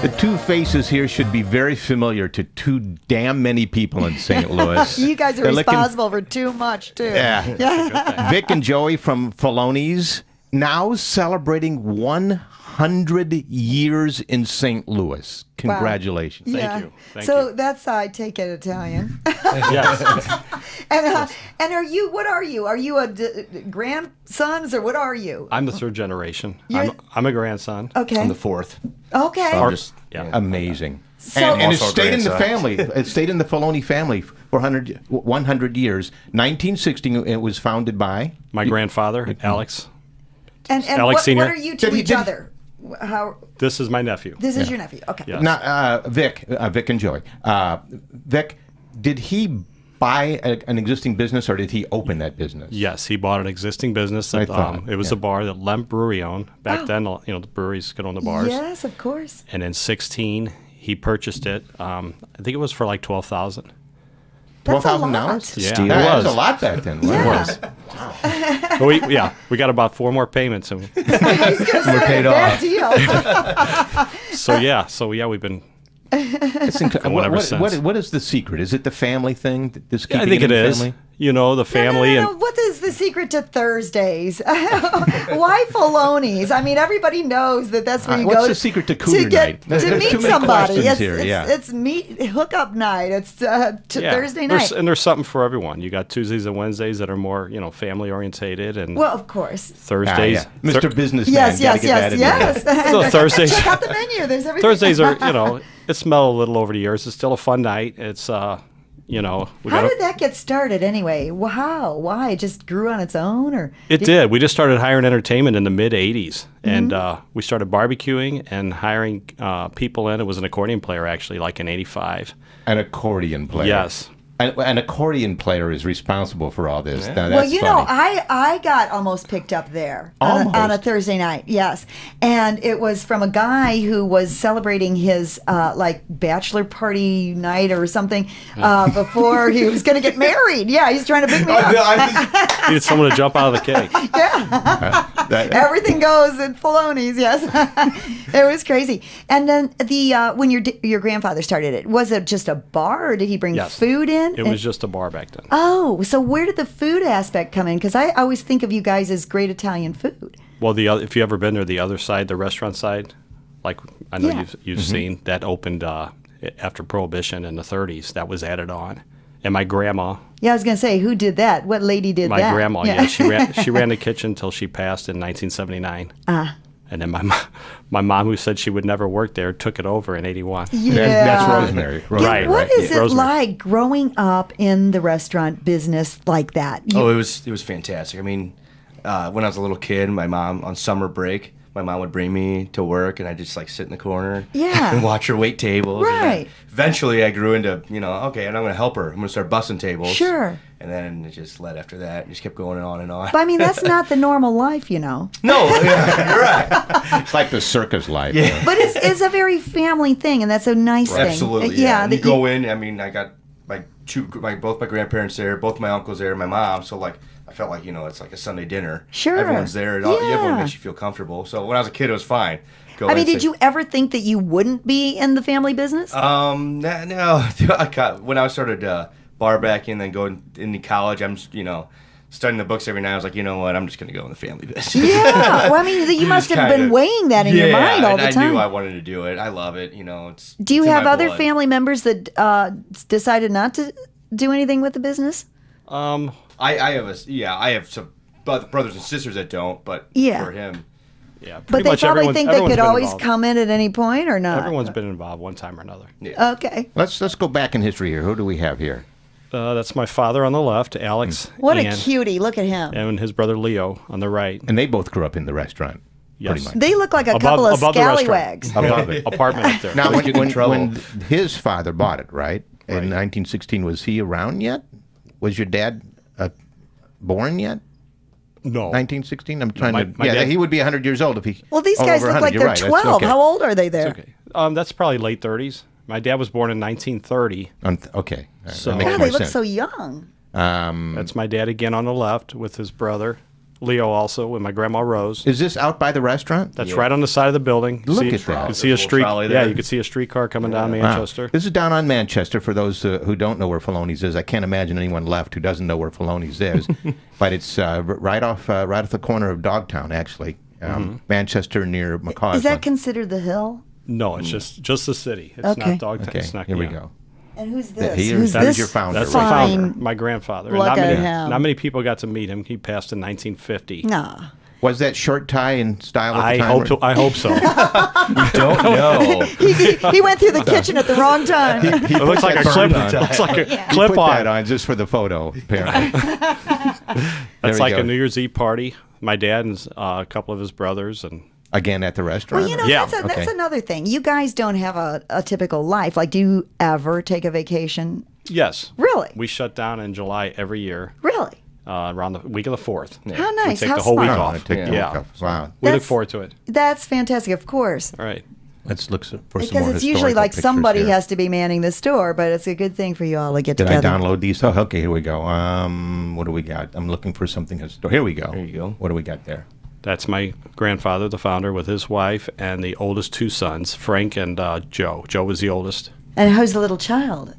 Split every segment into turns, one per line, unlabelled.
The two faces here should be very familiar to too damn many people in St. Louis.
You guys are responsible for too much, too.
Yeah. Vic and Joey from Failoni's now celebrating 100 years in St. Louis. Congratulations.
Wow.
Thank you. Thank
so
you.
that's, I take it, Italian.
Yes.
And are you, what are you? Are you a grandsons or what are you?
I'm the third generation.
You're-
I'm a grandson.
Okay.
I'm the fourth.
Okay.
So I'm just,
Amazing.
So-
and it
Also a
stayed in the
grandson.
family. It stayed in the Failoni family for 100 years. 1960, it was founded by?
My grandfather, Alex.
and
Alex
what
Senior.
are you to
Did he-
each
did-
other? How?
This is my nephew.
This is your nephew. Okay.
Yes.
Now, Vic and Joey. Vic, did he buy an existing business or did he open that business?
Yes, he bought an existing business.
I
That,
thought,
it was
yeah.
a bar that Lemp Brewery owned. Back then, the breweries could own the bars.
Yes, of course.
And in 16, he purchased it. I think it was for like $12,000.
That's a
$12,000?
lot.
Yeah,
Steal.
it
That was
was.
a lot back then.
Yeah.
But we got about 4 more payments, and
We're
paid
bad
off.
deal.
so we've been.
It's incredible.
Going ever since.
What is the secret? Is it the family thing? This
I
keeping
think
it
it
in
is.
Family?
The family
No. What is the secret to Thursdays? Why Failoni's? I mean, everybody knows that's where you
What's
go.
the secret to Cooter
get
Night? There's
to meet
too many
somebody?
questions
It's,
here,
it's,
yeah.
it's meet hookup night. It's Thursday night.
And there's something for everyone. You got Tuesdays and Wednesdays that are more family orientated, and
Well, of course.
Thursdays.
Mr. Businessman.
Yes,
gotta
yes,
get
yes,
that in
yes.
there.
So Thursdays.
Check out the menu. There's everything.
Thursdays are it's mellowed a little over the years. It's still a fun night. It's we
How
got
did that get started anyway? How? Why? It just grew on its own, or
It did. We just started hiring entertainment in the mid '80s, and
Mm-hmm.
we started barbecuing and hiring people in. It was an accordion player actually, like in '85.
An accordion player.
Yes.
An accordion player is responsible for all this. Now,
well,
that's
you know,
funny.
I got almost picked up there on a
Almost?
Thursday night. Yes, and it was from a guy who was celebrating his like bachelor party night or something before he was going to get married. Yeah, he's trying to pick me up.
Needed someone to jump out of the cake.
Everything goes in Failoni's. Yes, it was crazy. And then when your grandfather started it, was it just a bar, or did he bring
Yes.
food in?
It was just a bar back then.
Oh, so where did the food aspect come in? Because I always think of you guys as great Italian food.
Well, if you ever been there, the other side, the restaurant side, like I know
Yeah.
you've seen, that opened after Prohibition in the '30s. That was added on, and my grandma,
Yeah, I was going to say, who did that? What lady did
my
that?
grandma, yeah, she ran the kitchen until she passed in 1979. And then my mom, who said she would never work there, took it over in '81.
Yeah.
That's Rosemary.
Right,
What
right.
is it
Rosemary.
like growing up in the restaurant business like that?
Oh, it was fantastic. I mean, when I was a little kid, my mom on summer break, my mom would bring me to work, and I'd just like sit in the corner,
Yeah.
and watch her wait tables. And then
Right.
eventually, I grew into okay, and I'm going to help her. I'm going to start bussing tables.
Sure.
And then it just led after that. It just kept going on and on.
But I mean, that's not the normal life, you know.
No, yeah, you're right.
It's like the circus life.
Yeah.
But it's a very family thing, and that's a nice thing.
Absolutely.
Yeah.
And you
that
go in. I mean, I got both my grandparents there, both my uncles there, my mom. So like, I felt like it's like a Sunday dinner.
Sure.
Everyone's there. And
Yeah.
everyone makes you feel comfortable. So when I was a kid, it was fine. Go
I mean,
in,
did
say-
you ever think that you wouldn't be in the family business?
No. When I started bar backing, then going into college, I'm studying the books every night. I was like, you know what? I'm just going to go in the family business.
Yeah. Well, I mean, you must have been weighing that in your mind all the
I
time.
knew I wanted to do it. I love it. It's.
Do you
it's in
have
my
other
blood.
family members that decided not to do anything with the business?
I have some brothers and sisters that don't, but
Yeah.
for him.
Yeah,
But
pretty
they
much
probably
everyone's-
think they
everyone's
could
been
always
involved.
come in at any point, or not?
Everyone's been involved one time or another.
Yeah.
Okay.
Let's go back in history here. Who do we have here?
That's my father on the left, Alex.
What a
and,
cutie. Look at him.
And his brother Leo on the right.
And they both grew up in the restaurant.
Yes.
Pretty much.
They look like a
Above-
couple of
above the restaurant.
scallywags.
Above it.
Apartment up there.
Now,
Always get in trouble.
when his father bought it, right, in 1916, was he around yet? Was your dad born yet?
No.
1916? I'm trying
my
to. Yeah,
dad-
he would be 100 years old if he.
Well, these
oh,
guys
over
look
100.
like
You're
they're
right. That's
12.
okay.
How old are they there?
Okay. That's probably late 30s. My dad was born in 1930.
Okay.
So-
that makes
God,
more
they look
sense.
so young.
That's my dad again on the left with his brother. Leo also, and my grandma Rose.
Is this out by the restaurant?
That's right on the side of the building.
Look at that.
You can see a street. Yeah, you can see a streetcar coming down Manchester.
Wow. This is down on Manchester. For those who don't know where Failoni's is, I can't imagine anyone left who doesn't know where Failoni's is. But it's right off the corner of Dogtown, actually. Manchester near McCausland.
Is that considered the hill?
No, it's just the city. It's not Dogtown.
Okay,
It's not,
here we go.
And who's this?
That is your founder.
That's the founder, my grandfather. And
Look at him.
not many people got to meet him. He passed in 1950.
Nah.
Was that short tie and style at the time?
I hope so.
Don't know.
He went through the kitchen at the wrong time.
It looks like a clip on. Looks like a clip
put
on.
that on just for the photo, apparently.
That's like a New Year's Eve party. My dad and a couple of his brothers and.
Again at the restaurant?
Well, you know,
Yeah.
that's another thing. You guys don't have a typical life. Like, do you ever take a vacation?
Yes.
Really?
We shut down in July every year.
Really?
Around the week of the 4th.
How nice.
We take
How
the whole
smart.
week off.
Take the week off. Wow.
We look forward to it.
That's fantastic, of course.
All right.
Let's look for some more
Because it's usually like
historical
somebody
pictures here.
has to be manning the store, but it's a good thing for you all to get
Did
together.
I download these? Oh, okay, here we go. What do we got? I'm looking for something historical. Here we go.
There you go.
What do we got there?
That's my grandfather, the founder, with his wife and the oldest two sons, Frank and Joe. Joe was the oldest.
And who's the little child?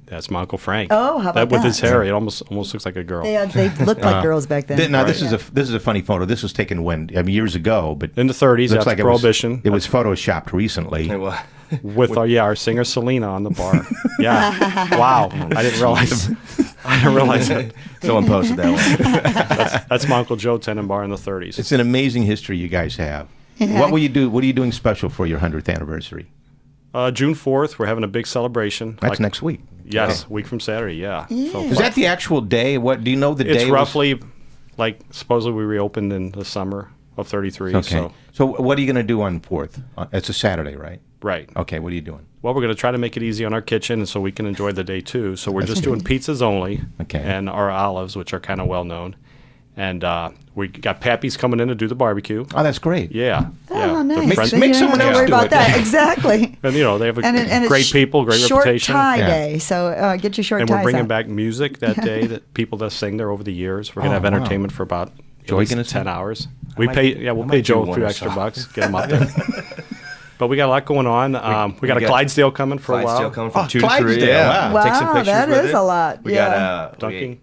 That's my Uncle Frank.
Oh, how about
With
that?
his hair, it almost looks like a girl.
They looked like girls back then.
Now, this is a funny photo. This was taken when? I mean, years ago, but
In the 30s,
looks
after
like
Prohibition.
It was photoshopped recently.
With our singer Selena on the bar. Yeah. Wow. I didn't realize that.
Someone posted that one.
That's my Uncle Joe Tenenbaum in the 30s.
It's an amazing history you guys have. What will you do? What are you doing special for your 100th anniversary?
June 4th, we're having a big celebration.
That's next week.
Yes, week from Saturday, yeah. So
Is that the actual day? What do you know the day?
It's roughly, supposedly we reopened in the summer of 33.
Okay. So what are you going to do on 4th? It's a Saturday, right?
Right.
Okay, what are you doing?
Well, we're going to try to make it easy on our kitchen and so we can enjoy the day too. So we're just doing pizzas only and our olives, which are kind of well known. And we got Pappy's coming in to do the barbecue.
Oh, that's great.
Yeah.
Oh,
They're
nice.
friends-
So you
make
don't
someone
have to
else
worry
do
about
it.
that. Exactly.
And, they have
And
great
it's
people, great
short
reputation.
tie
Yeah.
day, so get your short
And
ties
we're bringing
out.
back music that day that people that sing there over the years. We're going to have
wow.
entertainment for about
Joey
at
gonna
least
sing?
10 hours.
might-
We'll
I
pay
might
Joe
do
a
one
few
or
extra
so.
bucks, get him up there. But we got a lot going on. We got a
got
Clydesdale coming for a while.
Clydesdale coming from 2 to 3.
Clydesdale,
Yeah.
wow.
Take some
Wow,
pictures
that
with
is
it.
a lot,
We
yeah.
got a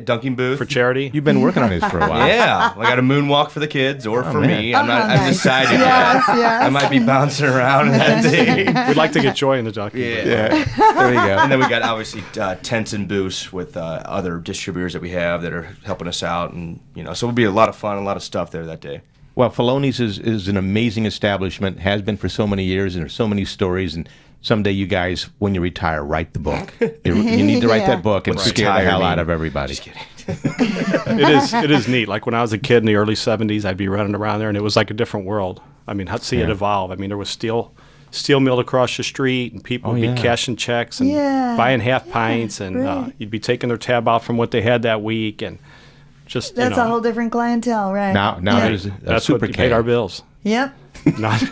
dunking booth
For charity.
You've been working on this for a while.
Yeah, I got a moonwalk for the kids or for
man.
me. I'm not. I've
nice.
decided.
Yes,
yet.
yes.
I might be bouncing around that day.
We'd like to get Joy in the dunking.
Yeah.
Yeah. There you go.
And then we got obviously tents and booths with other distributors that we have that are helping us out, and so it'll be a lot of fun, a lot of stuff there that day.
Well, Failoni's is an amazing establishment, has been for so many years, and there's so many stories. And someday you guys, when you retire, write the book. You need to write that book and
What's
scare the
retire
hell
mean?
out of everybody.
Just kidding.
It is neat. Like when I was a kid in the early 70s, I'd be running around there, and it was like a different world. I mean, I'd see it evolve. I mean, there was steel milled across the street, and people would be cashing checks and buying half pints, and you'd be taking their tab out from what they had that week, and just
That's a whole different clientele, right?
Now there's a
that's
Super
what
K.
paid our bills.
Yep.
Not,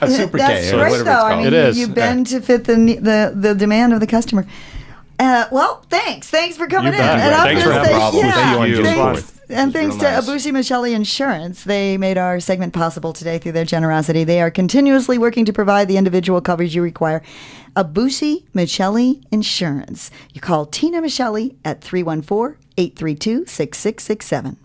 A Super
That's
K, or
great,
whatever
though.
it's
I
called.
mean,
It is.
you bend to fit the demand of the customer. Well, thanks for coming
You
in.
bet.
And I'm
Thanks for
gonna
having
say,
us.
We'll see you on June
thanks,
4th.
and thanks
real
to
nice.
Abusi Michelli Insurance. They made our segment possible today through their generosity. They are continuously working to provide the individual coverage you require. Abusi Michelli Insurance. You call Tina Michelli at 314-832-6667.